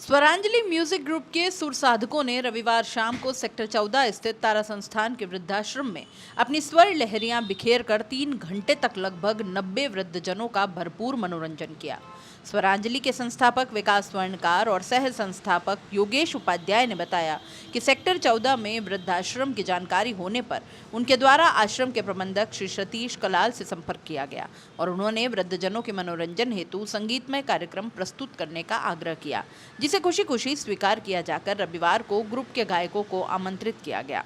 Swaranjali music group के सुर साधकों ने रविवार शाम को सेक्टर 14 स्थित तारा संस्थान के वृद्धाश्रम में अपनी स्वर लहरियां बिखेर कर 3 घंटे तक लगभग 90 वृद्धजनों का भरपूर मनोरंजन किया। स्वरांजलि के संस्थापक विकास स्वर्णकार और सह संस्थापक योगेश उपाध्याय ने बताया कि सेक्टर 14 में वृद्धाश्रम की जानकारी होने पर उनके द्वारा आश्रम के प्रबंधक श्री सतीश कलाल से संपर्क किया गया और उन्होंने वृद्धजनों के मनोरंजन हेतु संगीतमय कार्यक्रम प्रस्तुत करने का आग्रह किया, जिसे खुशी खुशी स्वीकार किया जाकर रविवार को ग्रुप के गायकों को आमंत्रित किया गया।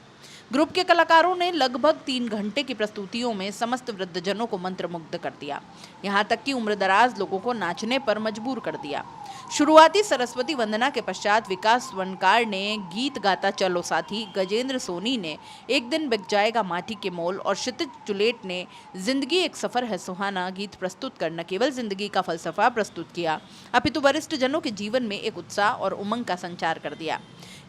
ग्रुप के कलाकारों ने लगभग 3 घंटे की प्रस्तुतियों में समस्त वृद्धजनों को मंत्रमुग्ध कर दिया, यहाँ तक कि उम्रदराज लोगों को नाचने पर मजबूर कर दिया। शुरुआती सरस्वती वंदना के पश्चात विकास स्वर्णकार ने गीत गाता चलो साथी, गजेंद्र सोनी ने एक दिन बिक जाएगा माटी के मोल और क्षितिज चुलेट ने जिंदगी एक सफर है सुहाना गीत प्रस्तुत कर न केवल जिंदगी का फलसफा प्रस्तुत किया, अपितु वरिष्ठ जनों के जीवन में एक उत्साह और उमंग का संचार कर दिया।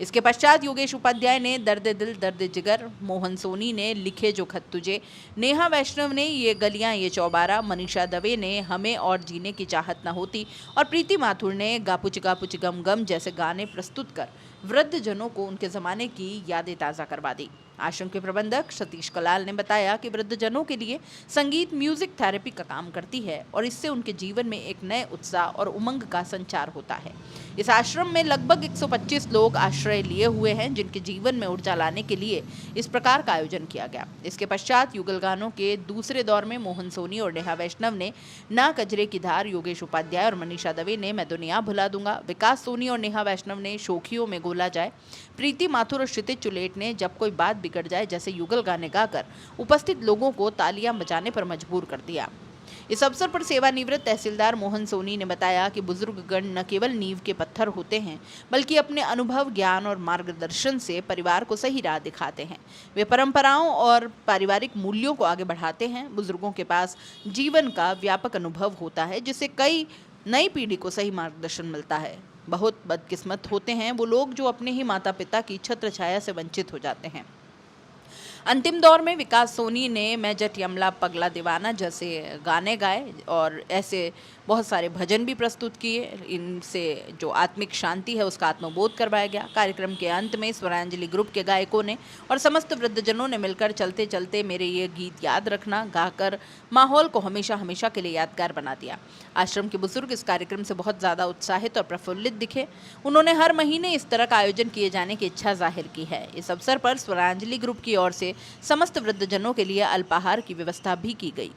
इसके पश्चात योगेश उपाध्याय ने दर्द दिल दर्द जिगर, मोहन सोनी ने लिखे जो खत तुझे, नेहा वैष्णव ने ये गलियां ये चौबारा, मनीषा दवे ने हमें और जीने की चाहत न होती और प्रीति माथुर ने गापुच गम गम जैसे गाने प्रस्तुत कर वृद्ध जनों को उनके जमाने की यादें ताज़ा करवा दी। आश्रम के प्रबंधक सतीश कलाल ने बताया कि वृद्धजनों के लिए संगीत म्यूजिक थेरेपी का काम करती है और इससे उनके जीवन में एक नए उत्साह और उमंग का संचार होता है। इस आश्रम में लगभग 125 लोग आश्रय लिए हुए हैं, जिनके जीवन में ऊर्जा लाने के लिए इस प्रकार का आयोजन किया गया। इसके पश्चात युगल गानों के दूसरे दौर में मोहन सोनी और नेहा वैष्णव ने ना कजरे की धार, योगेश उपाध्याय और मनीषा दवे ने मैं दुनिया भुला दूंगा, विकास सोनी और नेहा वैष्णव ने शोखियों में गोला जाए, प्रीति माथुर और क्षितिज चुलेट ने जब कोई बात बिगड़ जाए जैसे युगल गाने गाकर उपस्थित लोगों को तालियां बजाने पर मजबूर कर दिया। इस अवसर पर सेवानिवृत्त तहसीलदार मोहन सोनी ने बताया कि बुजुर्गगण न केवल नींव के पत्थर होते हैं, बल्कि अपने अनुभव, ज्ञान और मार्गदर्शन से परिवार को सही राह दिखाते हैं। वे परंपराओं और पारिवारिक मूल्यों को आगे बढ़ाते हैं। बुजुर्गों के पास जीवन का व्यापक अनुभव होता है, जिससे कई नई पीढ़ी को सही मार्गदर्शन मिलता है। बहुत बदकिस्मत होते हैं वो लोग जो अपने ही माता पिता की छत्र छाया से वंचित हो जाते हैं। अंतिम दौर में विकास सोनी ने मैं जट यमला पगला दीवाना जैसे गाने गाए और ऐसे बहुत सारे भजन भी प्रस्तुत किए। इनसे जो आत्मिक शांति है उसका आत्मबोध करवाया गया। कार्यक्रम के अंत में स्वरांजलि ग्रुप के गायकों ने और समस्त वृद्धजनों ने मिलकर चलते चलते मेरे ये गीत याद रखना गाकर माहौल को हमेशा हमेशा के लिए यादगार बना दिया। आश्रम के बुजुर्ग इस कार्यक्रम से बहुत ज़्यादा उत्साहित और प्रफुल्लित दिखे। उन्होंने हर महीने इस तरह का आयोजन किए जाने की इच्छा जाहिर की है। इस अवसर पर स्वरांजलि ग्रुप की ओर से समस्त वृद्धजनों के लिए अल्पाहार की व्यवस्था भी की गई।